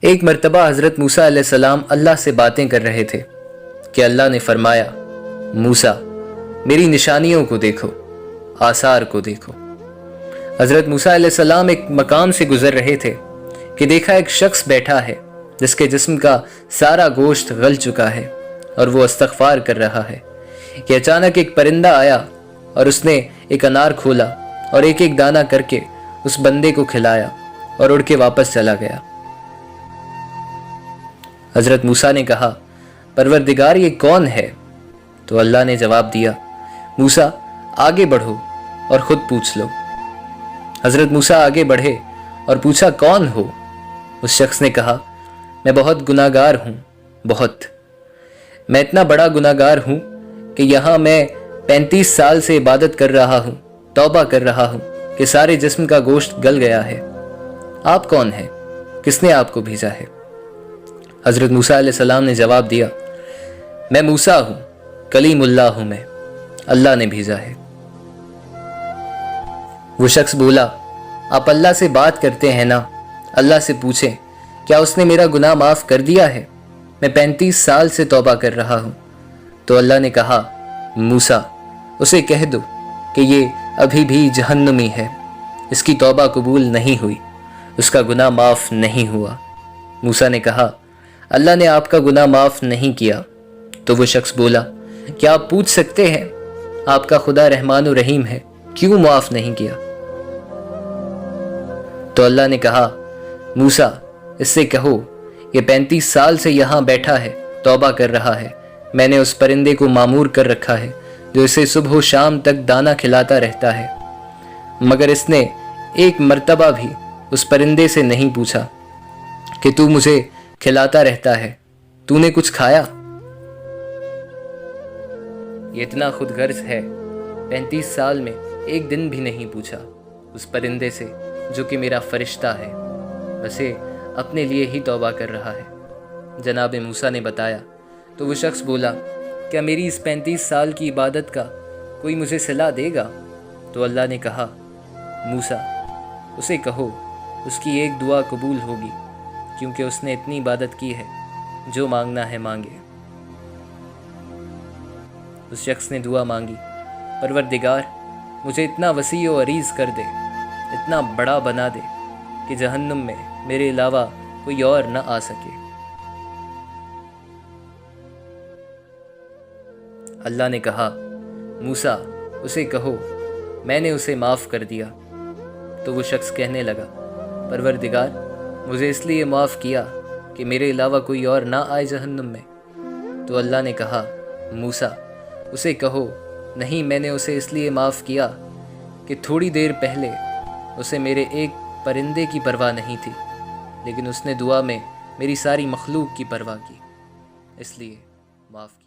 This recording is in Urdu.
ایک مرتبہ حضرت موسیٰ علیہ السلام اللہ سے باتیں کر رہے تھے کہ اللہ نے فرمایا، موسیٰ میری نشانیوں کو دیکھو، آثار کو دیکھو۔ حضرت موسیٰ علیہ السلام ایک مقام سے گزر رہے تھے کہ دیکھا ایک شخص بیٹھا ہے جس کے جسم کا سارا گوشت گل چکا ہے اور وہ استغفار کر رہا ہے کہ اچانک ایک پرندہ آیا اور اس نے ایک انار کھولا اور ایک ایک دانہ کر کے اس بندے کو کھلایا اور اڑ کے واپس چلا گیا۔ حضرت موسیٰ نے کہا، پروردگار یہ کون ہے؟ تو اللہ نے جواب دیا، موسیٰ آگے بڑھو اور خود پوچھ لو۔ حضرت موسیٰ آگے بڑھے اور پوچھا، کون ہو؟ اس شخص نے کہا، میں بہت گناہگار ہوں، بہت۔ میں اتنا بڑا گناہگار ہوں کہ یہاں میں 35 سال سے عبادت کر رہا ہوں، توبہ کر رہا ہوں کہ سارے جسم کا گوشت گل گیا ہے۔ آپ کون ہیں؟ کس نے آپ کو بھیجا ہے؟ حضرت موسیٰ علیہ السلام نے جواب دیا، میں موسیٰ ہوں، کلیم اللہ ہوں، میں اللہ نے بھیجا ہے۔ وہ شخص بولا، آپ اللہ سے بات کرتے ہیں نا، اللہ سے پوچھیں کیا اس نے میرا گناہ معاف کر دیا ہے؟ میں 35 سال سے توبہ کر رہا ہوں۔ تو اللہ نے کہا، موسیٰ اسے کہہ دو کہ یہ ابھی بھی جہنمی ہے، اس کی توبہ قبول نہیں ہوئی، اس کا گناہ معاف نہیں ہوا۔ موسیٰ نے کہا، اللہ نے آپ کا گناہ معاف نہیں کیا۔ تو وہ شخص بولا، کیا آپ پوچھ سکتے ہیں آپ کا خدا رحمان و رحیم ہے، کیوں معاف نہیں کیا؟ تو اللہ نے کہا، موسیٰ اس سے کہو یہ 35 سال سے یہاں بیٹھا ہے، توبہ کر رہا ہے، میں نے اس پرندے کو معمور کر رکھا ہے جو اسے صبح و شام تک دانہ کھلاتا رہتا ہے، مگر اس نے ایک مرتبہ بھی اس پرندے سے نہیں پوچھا کہ تو مجھے کھلاتا رہتا ہے، تو نے کچھ کھایا؟ یہ اتنا خود غرض ہے، 35 سال میں ایک دن بھی نہیں پوچھا اس پرندے سے جو کہ میرا فرشتہ ہے، اسے اپنے لیے ہی توبہ کر رہا ہے۔ جناب موسیٰ نے بتایا تو وہ شخص بولا، کیا میری اس 35 سال کی عبادت کا کوئی مجھے صلہ دے گا؟ تو اللہ نے کہا، موسیٰ اسے کہو اس کی ایک دعا قبول ہوگی، کیونکہ اس نے اتنی عبادت کی ہے، جو مانگنا ہے مانگے۔ اس شخص نے دعا مانگی، پروردگار مجھے اتنا وسیع و عریض کر دے، اتنا بڑا بنا دے کہ جہنم میں میرے علاوہ کوئی اور نہ آ سکے۔ اللہ نے کہا، موسیٰ اسے کہو میں نے اسے معاف کر دیا۔ تو وہ شخص کہنے لگا، پروردگار مجھے اس لیے معاف کیا کہ میرے علاوہ کوئی اور نہ آئے جہنم میں۔ تو اللہ نے کہا، موسیٰ اسے کہو نہیں، میں نے اسے اس لیے معاف کیا کہ تھوڑی دیر پہلے اسے میرے ایک پرندے کی پرواہ نہیں تھی، لیکن اس نے دعا میں میری ساری مخلوق کی پرواہ کی، اس لیے معاف کیا۔